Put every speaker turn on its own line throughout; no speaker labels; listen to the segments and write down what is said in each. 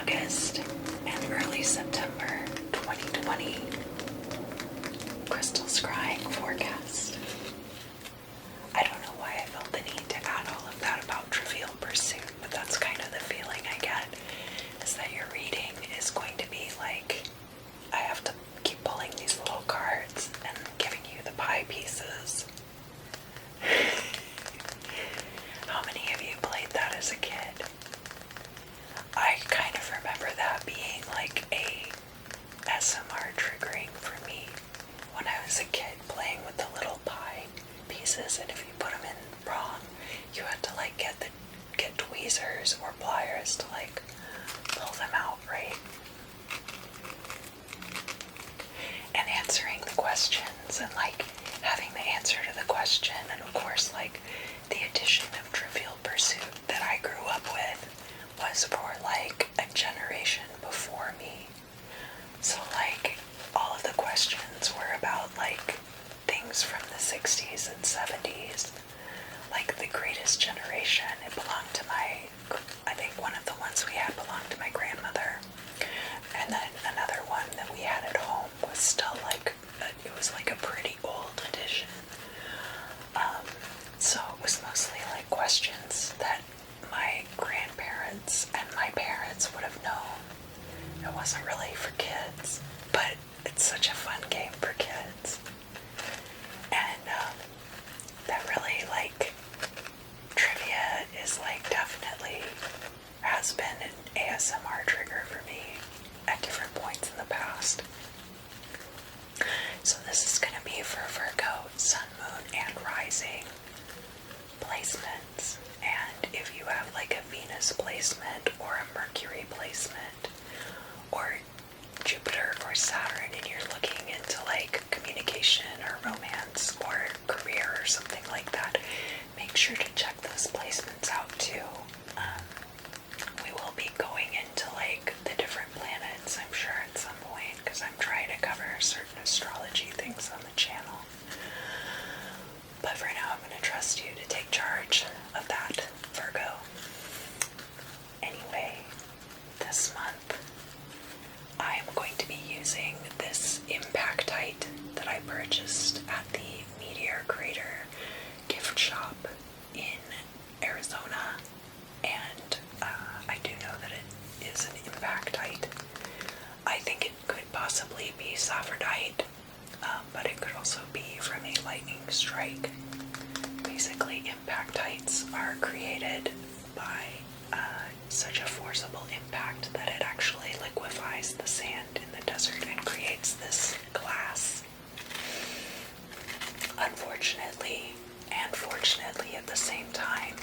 August and early September 2020 crystal scrying forecast. I don't know why I felt the need to add all of that about Trivial Pursuit, but that's kind of the feeling I get, is that your reading is going to be like, I have to keep pulling these little cards and giving you the pie pieces. How many of you played that as a kid? I kind of remember that being like a SMR triggering for me when I was a kid, playing with the little pie pieces, and if you put them in wrong, you had to like get tweezers or pliers to like pull them out, right? And answering the questions and like having the answer to the question, and of course like the edition of Trivial Pursuit that I grew up with was for like a generation before me. So like all of the questions were about like things from the 60s and 70s, like the Greatest Generation. It belonged to I think one of the ones we had belonged to my grandmother, and then another one that we had at home was still like, it was like a pretty old edition. So it was mostly like questions that my grandparents and my parents would have known. It wasn't really for kids, but it's such a fun game for kids. And that really like trivia is like definitely has been an ASMR trigger for me at different points in the past. So this is going to be for Virgo, Sun, Moon, and Rising placements. And if you have like a Venus placement or a Mercury placement or Jupiter or Saturn, and you're looking into like communication or romance or career or something like that, make sure to check those placements out too. We will be going into like the different planets, I'm sure, at some point, because I'm trying to cover certain astrology things on the channel. But for now, I'm going to trust you to take charge of that, Virgo. Anyway, this month I am going to be using this impactite that I purchased at the Meteor Crater gift shop in Arizona, and I do know that it is an impactite. I think it could possibly be saffordite, but it could also be from a lightning strike. Basically, impactites are created by such a forcible impact that it actually liquefies the sand in the desert and creates this glass. Unfortunately, and fortunately at the same time,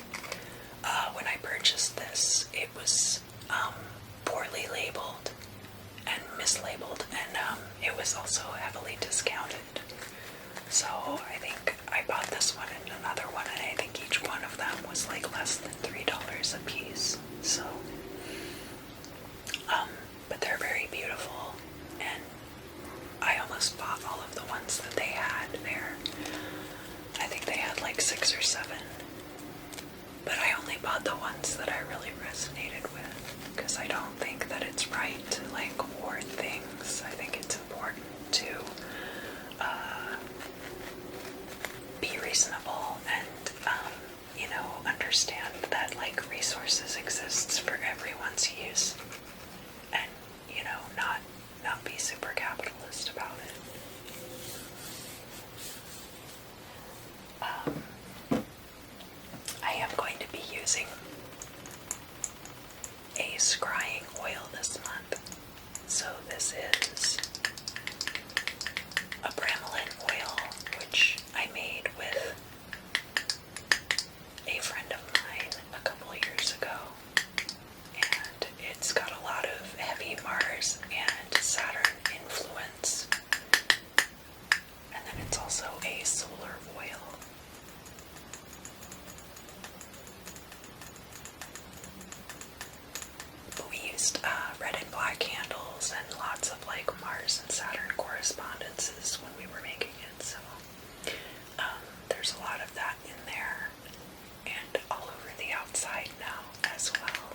when I purchased this, it was poorly labeled and mislabeled, and it was also heavily discounted. So I think I bought this one and another one, and I think each one of them was like less than $3 a piece. So, but they're very beautiful, and I almost bought all of the ones that they had there. I think they had like 6 or 7, but I only bought the ones that I really resonated with, because I don't think that it's right to like hoard things. I think it's important to be reasonable and understand that like resources exists for everyone's use, and not be super capitalist about it. I am going to be using a scrying oil this month. So this is a bromelain oil, which I made with a friend of mine a couple years ago. And it's got a lot of heavy Mars and Saturn influence. And then it's also a solar oil. We used red and black candles and lots of like Mars and Saturn correspondences when we were making it, so there's a lot of that in there and all over the outside now as well.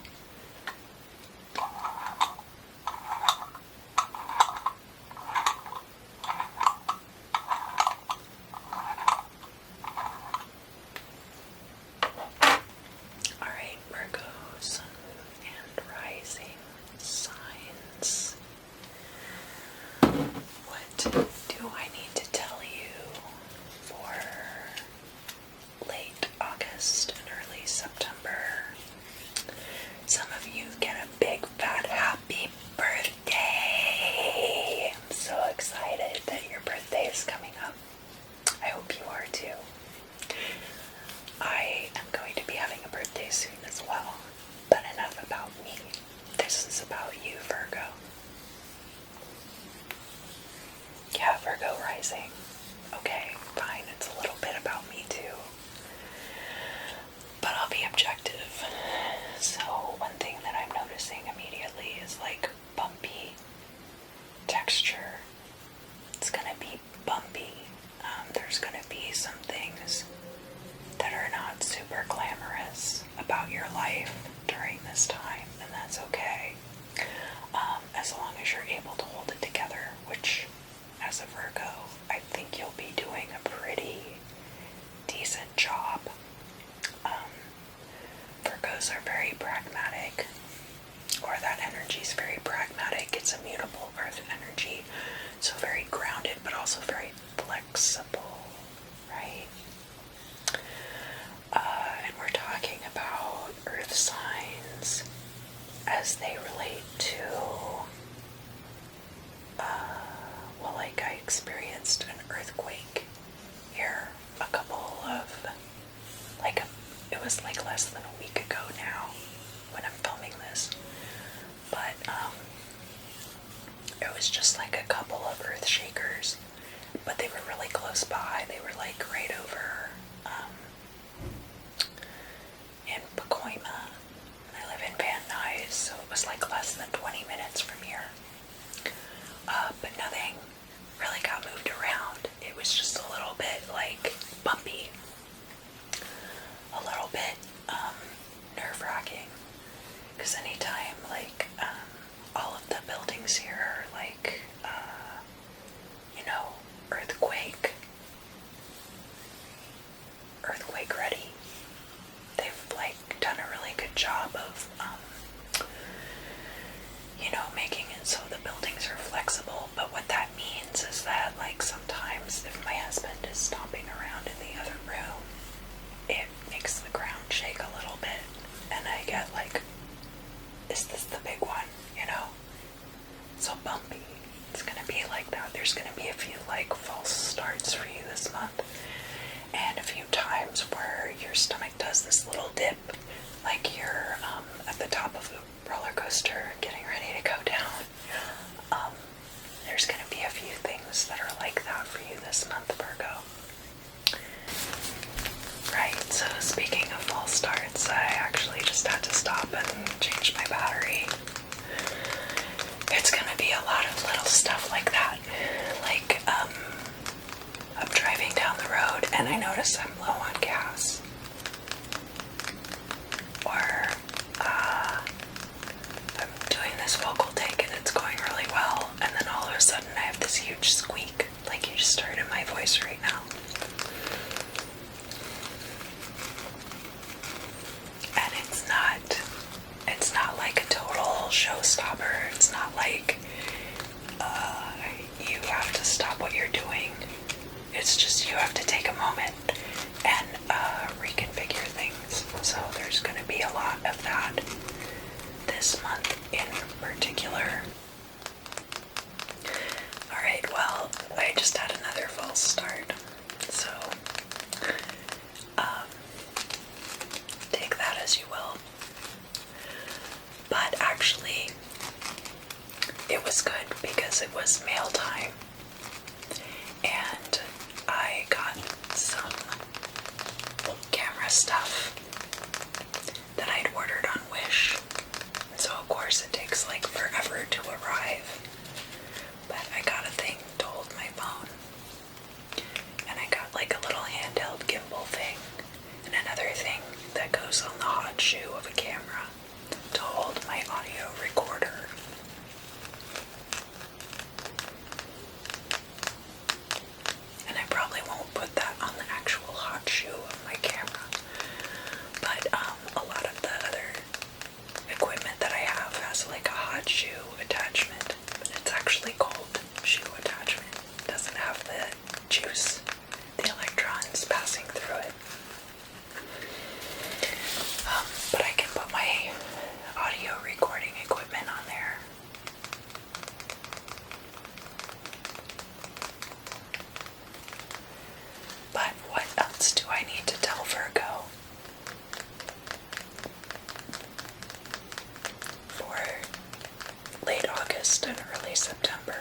is about you, Virgo. Yeah, Virgo rising. Okay, fine, it's a little bit about me too. But I'll be objective. So, one thing that I'm noticing immediately is like bumpy texture. It's gonna be bumpy. There's gonna be some things that are not super glamorous about your life during this time, and that's okay. As long as you're able to hold it together, which, as a Virgo, I think you'll be doing a pretty decent job. Virgos are very pragmatic, or that energy is very pragmatic. It's a mutable earth energy, so very grounded, but also very flexible, right? And we're talking about earth signs as they relate to, well, like I experienced an earthquake here a couple of, it was like less than a week ago now when I'm filming this, but it was just like a couple of earth shakers, but they were really close by. They were like right over in Pacoima, and I live in Van Nuys, so it was like less than 20 minutes from here. But nothing really got moved around. It was just a little bit like bumpy, a little bit nerve-wracking, because anytime like all of the buildings here are like earthquake ready. They've like done a really good job of making it so the buildings are flexible. But what that means is that like sometimes if my husband is stomping around in the other room, it makes the ground shake a little bit, and I get like, is this the big one? So bumpy. It's gonna be like that. There's gonna be a few like false starts for you this month, and a few times where your stomach does this little dip, like you're at the top of a roller coaster getting ready to go down. There's gonna be a few things that are like that for you this month, Virgo. Right, so speaking of false starts, I actually just had to stop and change my battery. It's gonna be a lot of little stuff like that. Like, I'm driving down the road and I notice I'm low on gas. Or, I'm doing this vocal take and it's going really well, and then all of a sudden I have this huge squeak, like you just heard in my voice right now. And it's not like a total showstopper. It's not like you have to stop what you're doing. It's just you have to take a moment and reconfigure things. So there's going to be a lot of that this month in particular. Alright, well, I just had another false start. So, take that as you will. But actually, it was good because it was mail time, and I got some camera stuff that I'd ordered on Wish, so of course it takes like forever to arrive, but I got a thing to hold my phone, and I got like a little handheld gimbal thing, and another thing that goes on the hot shoe of a camera to hold my audio recorder. And I probably won't put that on the actual hot shoe of my camera, but a lot of the other equipment that I have has like a hot shoe attachment, but it's actually cold shoe attachment. It doesn't have the juice, the electrons passing through it. But I can put my audio recording equipment on there. But what else do I need to tell Virgo? For August and early September.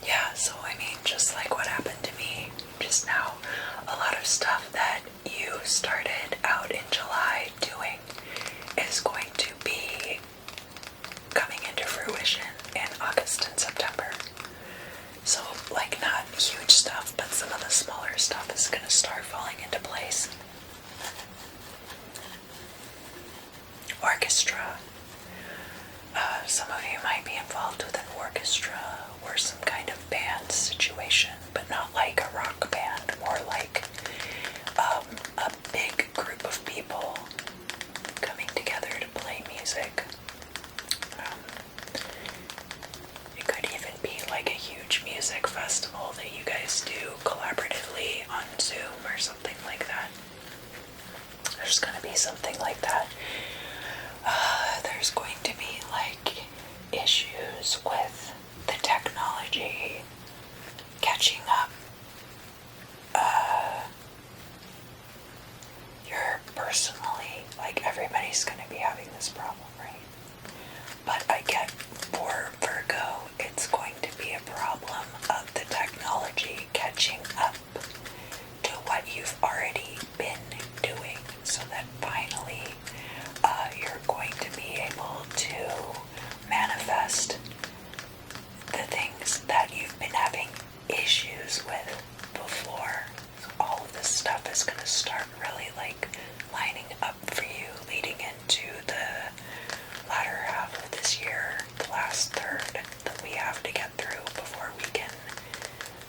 Yeah, so I mean, just like what happened to me just now, a lot of stuff that you started out in July doing is going to be coming into fruition in August and September. So, like, not huge stuff, but some of the smaller stuff is going to start falling into place. Orchestra. Some of you might be involved with an orchestra or some kind of band situation, but not like a rock band, more like a big group of people coming together to play music. It could even be like a huge music festival that you guys do collaboratively on Zoom or something like that. There's going to be something like that. There's going to be like issues with the technology catching up. You're personally, like, everybody's going to be having this problem, right? But I get for Virgo, it's going to be a problem of the technology catching up to what you've already been doing, so that finally you're going to be able to manifest the things that you've been having issues with before. So all of this stuff is going to start really like lining up for you leading into the latter half of this year, the last third that we have to get through before we can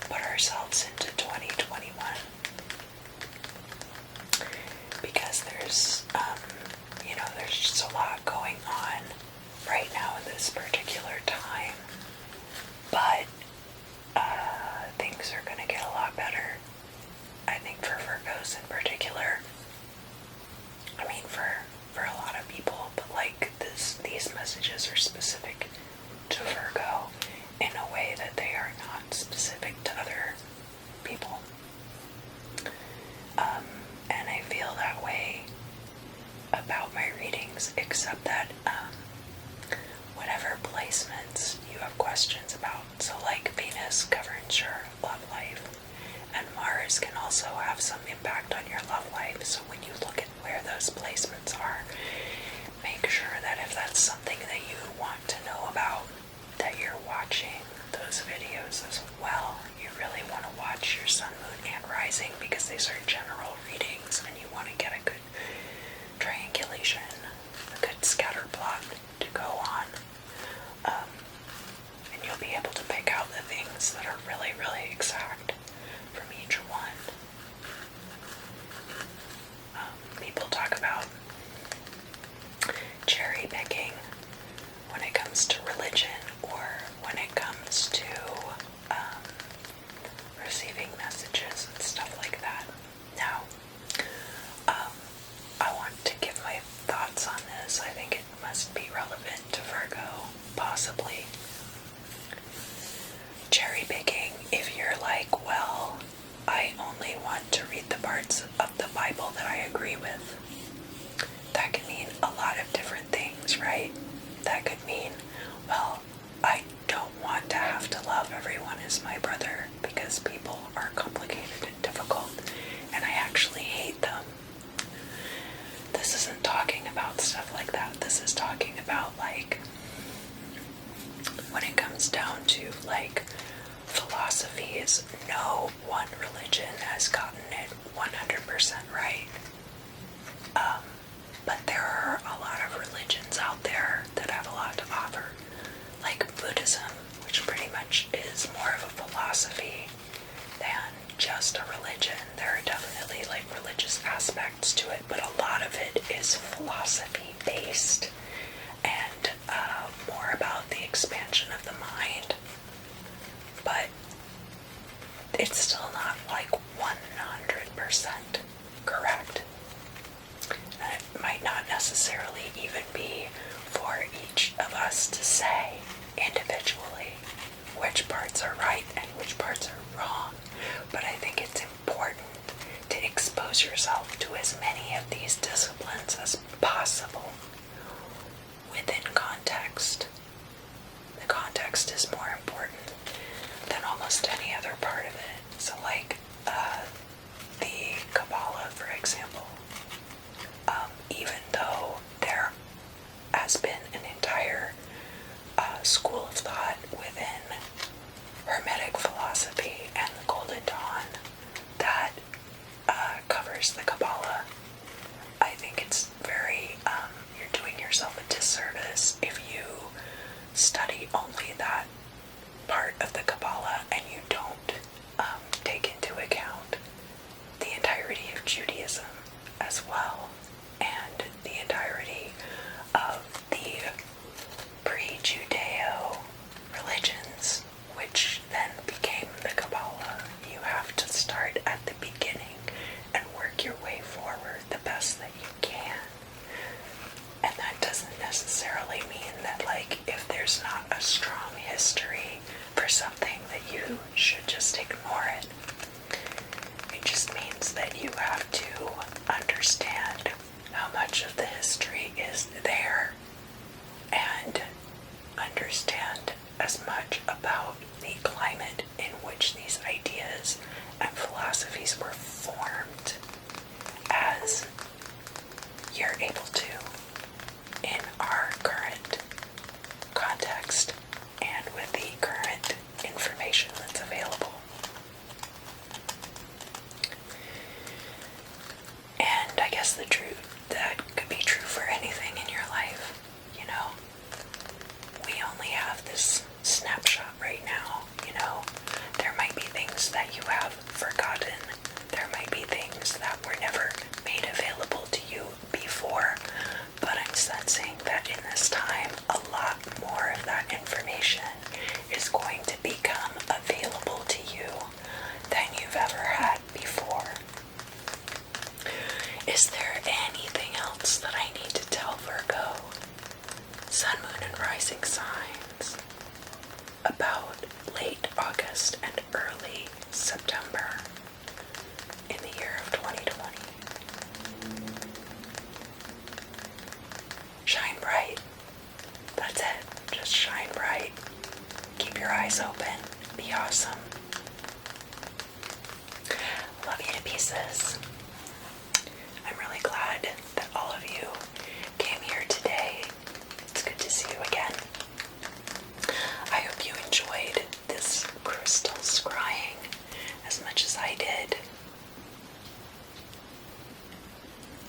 put ourselves into 2021. Because there's just a lot going on right now in this particular time, but things are going to get a lot better, I think, for Virgos in particular. I mean, for a lot of people, but like these messages are specific to Virgo in a way that they are not specific to other people. And I feel that way about my readings, except that whatever placements you have questions about, so like Venus governs your love life, and Mars can also have some impact on your love life, so when you look at where those placements are, make sure that if that's something that you want to know about, that you're watching those videos as well. You really want to watch your sun, moon, and rising, because these are general readings and you want to get a good triangulation, a good scatter plot to go on. And you'll be able to pick out the things that are really, really exact from each one. People talk about cherry picking when it comes to religion, or when it comes to receiving messages and stuff like that. Now, I want to give my thoughts on this. I think it must be relevant to Virgo, possibly. Cherry picking, if you're like, well, I only want to read the parts of the Bible that I agree with. That could mean a lot of different things, right? That could mean, well, I don't want to have to love everyone as my brother because people are complicated and difficult, and I actually hate them. This isn't talking about stuff like that. This is talking about, like, when it comes down to, like, philosophies, no one religion has gotten it 100% right. But there are a lot of religions out there that have a lot to offer, like Buddhism, which pretty much is more of a philosophy than just a religion. There are definitely like religious aspects to it, but a lot of it is philosophy based and more about the expansion of the mind. But it's still not like 100% correct. And it might not necessarily even within context. The context is more important than almost any other part of it. So like the Kabbalah, for example, even though there has been an entire school of thought within Hermetic philosophy and the Golden Dawn that covers the Kabbalah, I think it's very, you're doing yourself a disservice if you study only that part of the Kabbalah and you don't take into account the entirety of Judaism as well, and the entirety of the pre-Judeo religions, which then became the Kabbalah. You have to start at the beginning and work your way forward the best that you can. And that doesn't necessarily mean that, like, if there's not a strong history for something, that you should just ignore it. It just means that you have to understand how much of the history is there and understand as much about the climate in which these ideas and philosophies were formed as you're able to in our current context and with the current information that's available. And I guess the truth that could be true for anything in your life, you know. We only have this snapshot right now, you know. There might be things that you have forgotten. There might be things that were never made available to you before. But I'm sensing that in this time, a lot more of that information is going to become available to you than you've ever had before. Is there anything else that I need to tell Virgo, Sun, Moon, and Rising signs about late August and early September in the year of 2020? Shine bright. That's it. Just shine bright. Keep your eyes open. Be awesome. Love you to pieces. I'm really glad that all of you came here today. It's good to see you again. I hope you enjoyed this crystal scrying as much as I did.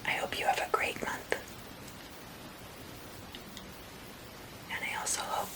I hope you have a great month. And I also hope